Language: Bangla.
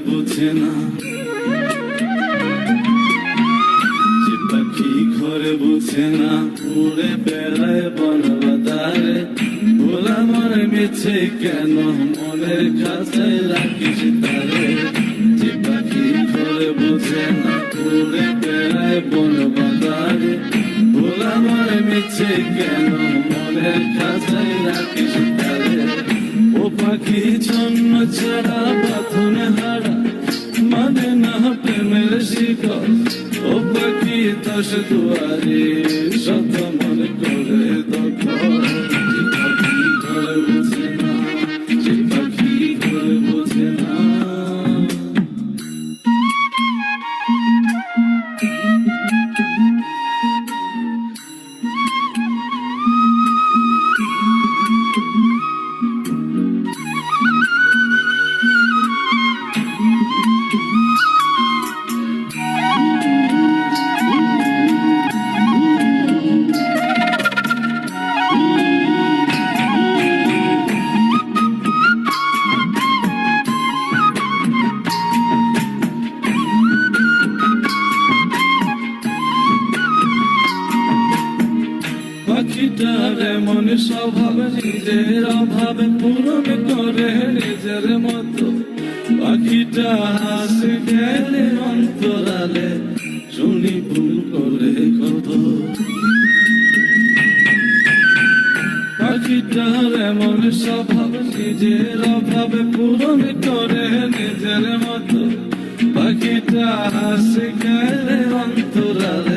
বুঝে না যে পাখি ঘরে বুঝে না, উড়ে বেড়ায় বনবাদারে। ভোলা মনে মিছে কেন মনের খাঁচায় রাখিস তারে। যে পাখি ঘরে বুঝে না, উড়ে বেড়ায় বনবাদারে। ভোলা মনে মিছে কেন মনের খাঁচায় রাখিস তারে। ও পাখি জন্ম ছাড়া বাঁধনে হারা, মানে না প্রেমের শিকল। ও পাখি দশ দুয়ারে শত মনে করে দখল। যে পাখি ঘরে বুঝে না, যে পাখি ঘরে বুঝে না। পাখিটার এমন স্বভাব, নিজের অভাবে পূরণ করে নিজের মতো। পাখিটা হাসে গেলে অন্তরালে, শুনি ভুল করে কত। পাখিটার এমন স্বভাব, নিজের অভাবে পূরণ করে নিজের মতো। পাখিটা হাসে গেলে অন্তরালে,